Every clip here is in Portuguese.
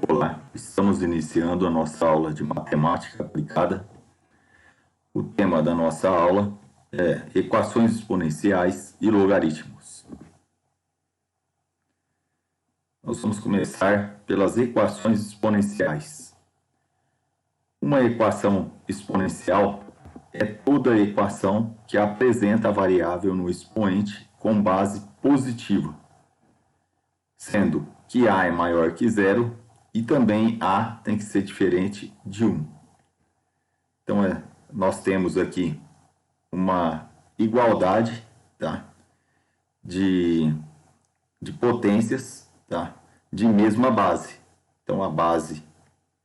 Olá, estamos iniciando a nossa aula de matemática aplicada. O tema da nossa aula é equações exponenciais e logaritmos. Nós vamos começar pelas equações exponenciais. Uma equação exponencial é toda equação que apresenta a variável no expoente com base positiva, sendo que a é maior que zero e também a tem que ser diferente de 1. Então, nós temos aqui uma igualdade, tá, de potências, tá, de mesma base. Então, a base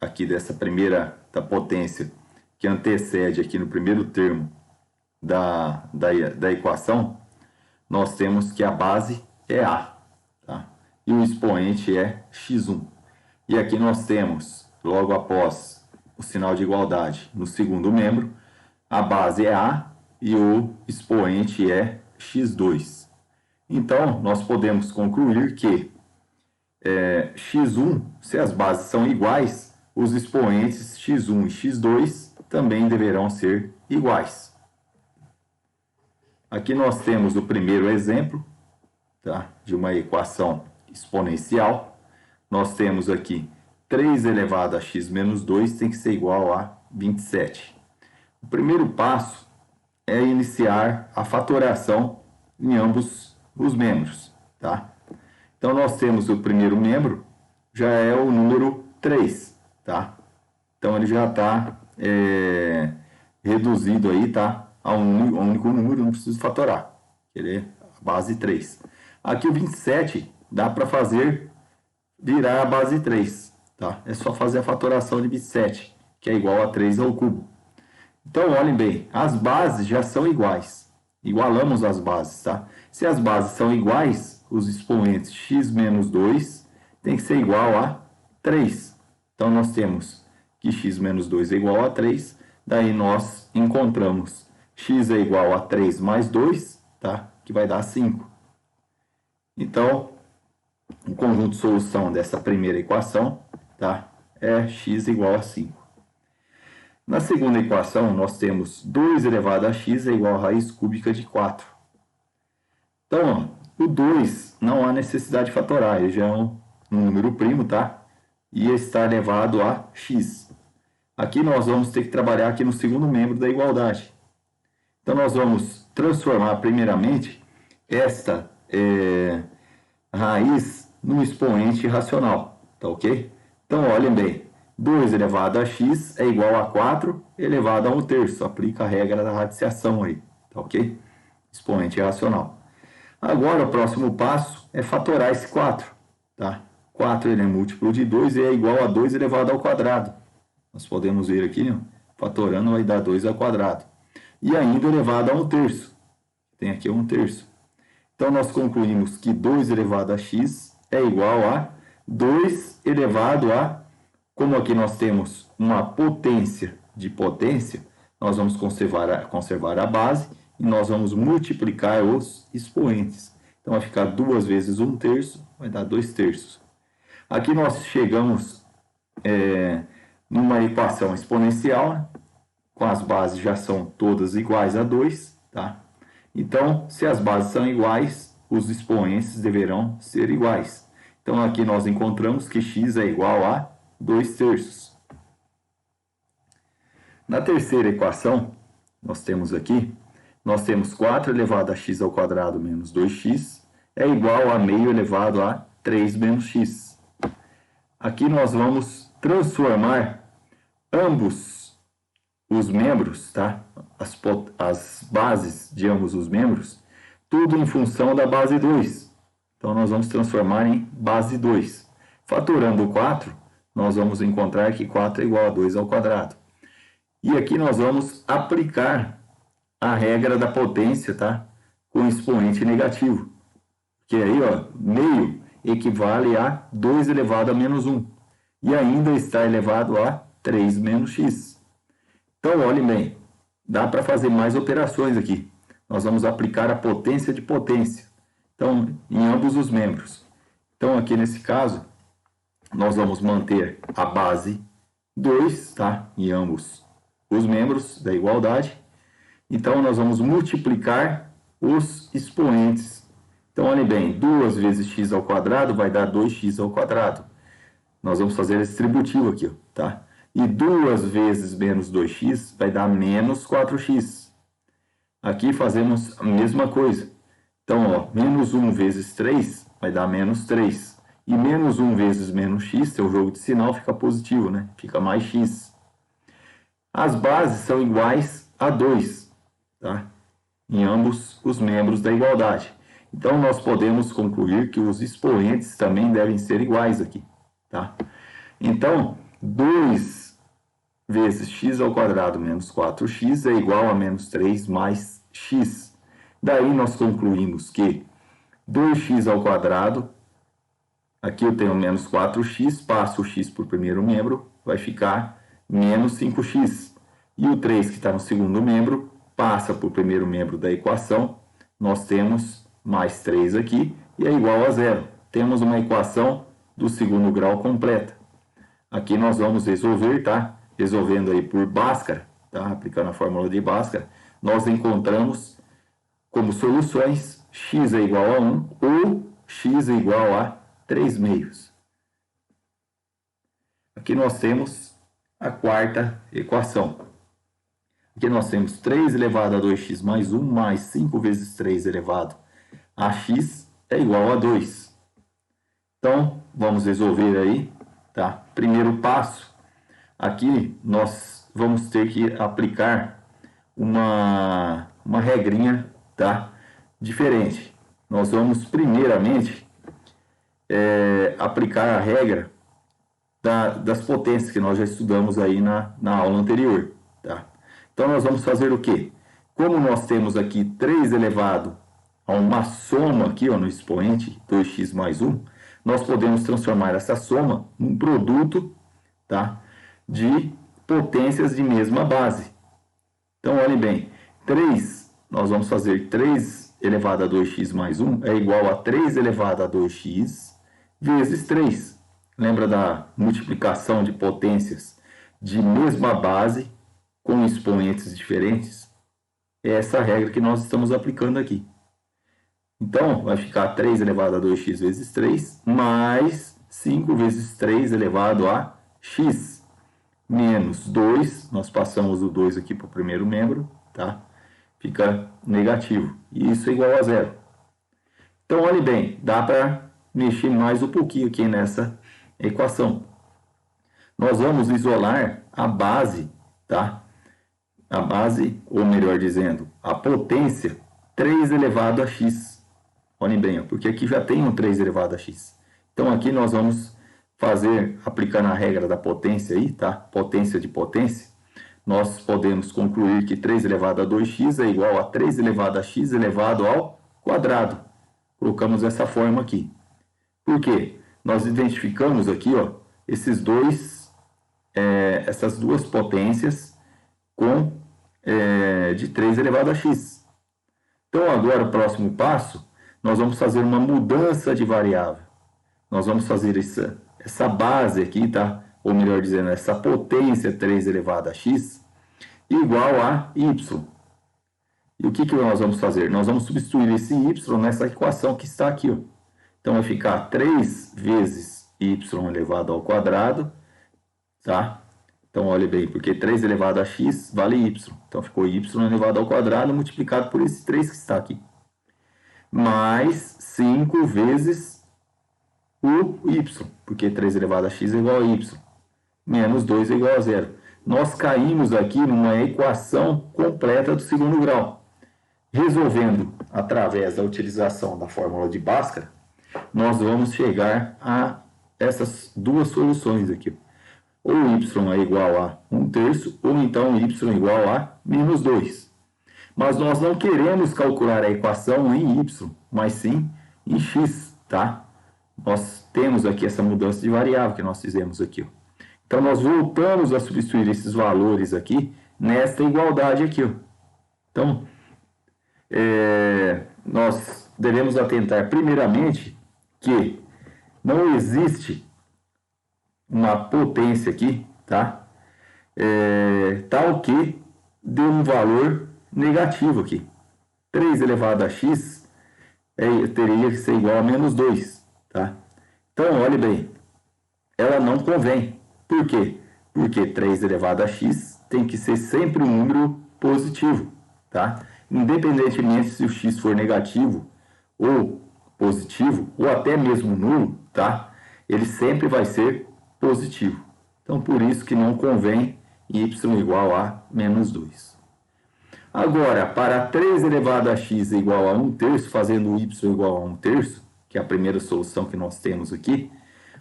aqui dessa primeira da potência que antecede aqui no primeiro termo da equação, nós temos que a base é A, tá? E o expoente é x1. E aqui nós temos, logo após o sinal de igualdade, no segundo membro, a base é A e o expoente é x2. Então, nós podemos concluir que x1, se as bases são iguais, os expoentes x1 e x2 também deverão ser iguais. Aqui nós temos o primeiro exemplo, tá, de uma equação exponencial. Nós temos aqui 3 elevado a x menos 2 tem que ser igual a 27. O primeiro passo é iniciar a fatoração em ambos os membros, tá? Então, nós temos o primeiro membro, já é o número 3, tá? Então, ele já está reduzido aí, tá? A um único número, não preciso fatorar. Ele é a base 3. Aqui o 27 dá para fazer virar a base 3, tá? É só fazer a fatoração de 27, que é igual a 3 ao cubo. Então, olhem bem, as bases já são iguais. Igualamos as bases, tá? Se as bases são iguais, os expoentes x menos 2 tem que ser igual a 3. Então, nós temos que x menos 2 é igual a 3. Daí, nós encontramos x é igual a 3 mais 2, tá? Que vai dar 5. Então, o conjunto de solução dessa primeira equação, tá, é x igual a 5. Na segunda equação, nós temos 2 elevado a x é igual a raiz cúbica de 4. Então, ó, o 2 não há necessidade de fatorar, ele já é um número primo, tá? E está elevado a x. Aqui nós vamos ter que trabalhar aqui no segundo membro da igualdade. Então, nós vamos transformar primeiramente esta raiz no expoente racional, tá ok? Então, olhem bem, 2 elevado a x é igual a 4 elevado a 1/3. Aplica a regra da radiciação aí, tá ok? Expoente racional. Agora, o próximo passo é fatorar esse 4, tá? 4 ele é múltiplo de 2 e é igual a 2 elevado ao quadrado. Nós podemos ver aqui, ó, fatorando vai dar 2 ao quadrado. E ainda elevado a 1/3. Tem aqui 1/3. Então, nós concluímos que 2 elevado a x é igual a 2 elevado a... Como aqui nós temos uma potência de potência, nós vamos conservar a base e nós vamos multiplicar os expoentes. Então, vai ficar 2 vezes 1/3, vai dar 2/3. Aqui nós chegamos numa equação exponencial, né? Com as bases já são todas iguais a 2, tá? Então, se as bases são iguais, os expoentes deverão ser iguais. Então, aqui nós encontramos que x é igual a 2/3. Na terceira equação, nós temos 4 elevado a x ao quadrado menos 2x é igual a meio elevado a 3 menos x. Aqui nós vamos transformar ambos os membros, tá? As bases de ambos os membros, tudo em função da base 2. Então, nós vamos transformar em base 2. Fatorando o 4, nós vamos encontrar que 4 é igual a 2 ao quadrado. E aqui nós vamos aplicar a regra da potência, tá? Com expoente negativo. Que aí, ó, meio equivale a 2 elevado a menos 1. E ainda está elevado a 3 menos x. Então, olhem bem, dá para fazer mais operações aqui. Nós vamos aplicar a potência de potência. Então, em ambos os membros. Então, aqui nesse caso, nós vamos manter a base 2, tá? Em ambos os membros da igualdade. Então, nós vamos multiplicar os expoentes. Então, olhem bem, 2 vezes x ao quadrado vai dar 2x ao quadrado. Nós vamos fazer esse distributivo aqui, tá? E 2 vezes menos 2x vai dar menos 4x. Aqui fazemos a mesma coisa. Então, ó, menos 1 vezes 3 vai dar menos 3. E menos 1 vezes menos x, seu jogo de sinal fica positivo, né? Fica mais x. As bases são iguais a 2, tá? Em ambos os membros da igualdade. Então, nós podemos concluir que os expoentes também devem ser iguais aqui, tá? Então, 2 vezes x ao quadrado menos 4x é igual a menos 3 mais x. Daí, nós concluímos que 2x ao quadrado, aqui eu tenho menos 4x, passo o x por primeiro membro, vai ficar menos 5x. E o 3 que está no segundo membro, passa por primeiro membro da equação, nós temos mais 3 aqui, e é igual a zero. Temos uma equação do segundo grau completa. Aqui nós vamos resolver, tá? Resolvendo aí por Bhaskara, tá? Aplicando a fórmula de Bhaskara, nós encontramos como soluções x é igual a 1 ou x é igual a 3 meios. Aqui nós temos a quarta equação. Aqui nós temos 3 elevado a 2x mais 1 mais 5 vezes 3 elevado a x é igual a 2. Então, vamos resolver aí, tá? Primeiro passo, aqui nós vamos ter que aplicar uma regrinha, tá? Diferente. Nós vamos primeiramente aplicar a regra das potências que nós já estudamos aí na aula anterior, tá? Então, nós vamos fazer o quê? Como nós temos aqui 3 elevado a uma soma aqui, ó, no expoente, 2x mais 1, nós podemos transformar essa soma num produto, tá, de potências de mesma base. Então, olhem bem, 3, nós vamos fazer 3 elevado a 2x mais 1 é igual a 3 elevado a 2x vezes 3. Lembra da multiplicação de potências de mesma base com expoentes diferentes? É essa regra que nós estamos aplicando aqui. Então, vai ficar 3 elevado a 2x vezes 3, mais 5 vezes 3 elevado a x, menos 2, nós passamos o 2 aqui para o primeiro membro, tá? Fica negativo, e isso é igual a zero. Então, olhe bem, dá para mexer mais um pouquinho aqui nessa equação. Nós vamos isolar a base, tá? A base, ou melhor dizendo, a potência 3 elevado a x. Olhem bem, porque aqui já tem um 3 elevado a x. Então, aqui nós vamos fazer, aplicando a regra da potência aí, tá? Potência de potência. Nós podemos concluir que 3 elevado a 2x é igual a 3 elevado a x elevado ao quadrado. Colocamos essa forma aqui. Por quê? Nós identificamos aqui, ó, essas duas potências com de 3 elevado a x. Então, agora, o próximo passo, nós vamos fazer uma mudança de variável. Nós vamos fazer essa base aqui, tá? Ou melhor dizendo, essa potência 3 elevado a x igual a y. E o que nós vamos fazer? Nós vamos substituir esse y nessa equação que está aqui, ó. Então, vai ficar 3 vezes y elevado ao quadrado, tá? Então, olha bem, porque 3 elevado a x vale y. Então, ficou y elevado ao quadrado multiplicado por esse 3 que está aqui. Mais 5 vezes o y, porque 3 elevado a x é igual a y. Menos 2 é igual a zero. Nós caímos aqui numa equação completa do segundo grau. Resolvendo através da utilização da fórmula de Bhaskara, nós vamos chegar a essas duas soluções aqui. Ou y é igual a 1/3, ou então y é igual a menos 2. Mas nós não queremos calcular a equação em y, mas sim em x, tá? Nós temos aqui essa mudança de variável que nós fizemos aqui, ó. Então, nós voltamos a substituir esses valores aqui nesta igualdade aqui, ó. Então, nós devemos atentar primeiramente que não existe uma potência aqui, tá? Tal que dê um valor negativo aqui. 3 elevado a x teria que ser igual a menos 2, tá? Então, olhe bem, ela não convém. Por quê? Porque 3 elevado a x tem que ser sempre um número positivo, tá? Independentemente se o x for negativo ou positivo, ou até mesmo nulo, tá? Ele sempre vai ser positivo. Então, por isso que não convém y igual a menos 2. Agora, para 3 elevado a x igual a 1/3, fazendo y igual a 1/3, que é a primeira solução que nós temos aqui,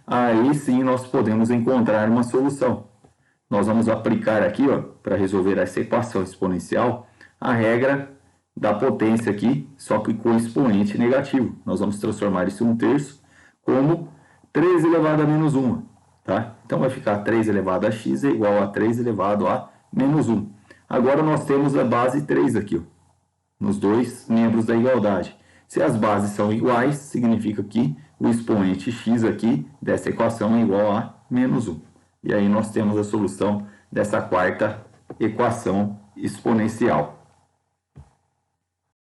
aí sim nós podemos encontrar uma solução. Nós vamos aplicar aqui, para resolver essa equação exponencial, a regra da potência aqui, só que com expoente negativo. Nós vamos transformar esse 1/3 como 3 elevado a menos 1. Tá? Então vai ficar 3 elevado a x é igual a 3 elevado a menos 1. Agora nós temos a base 3 aqui, nos dois membros da igualdade. Se as bases são iguais, significa que o expoente x aqui dessa equação é igual a menos 1. E aí nós temos a solução dessa quarta equação exponencial.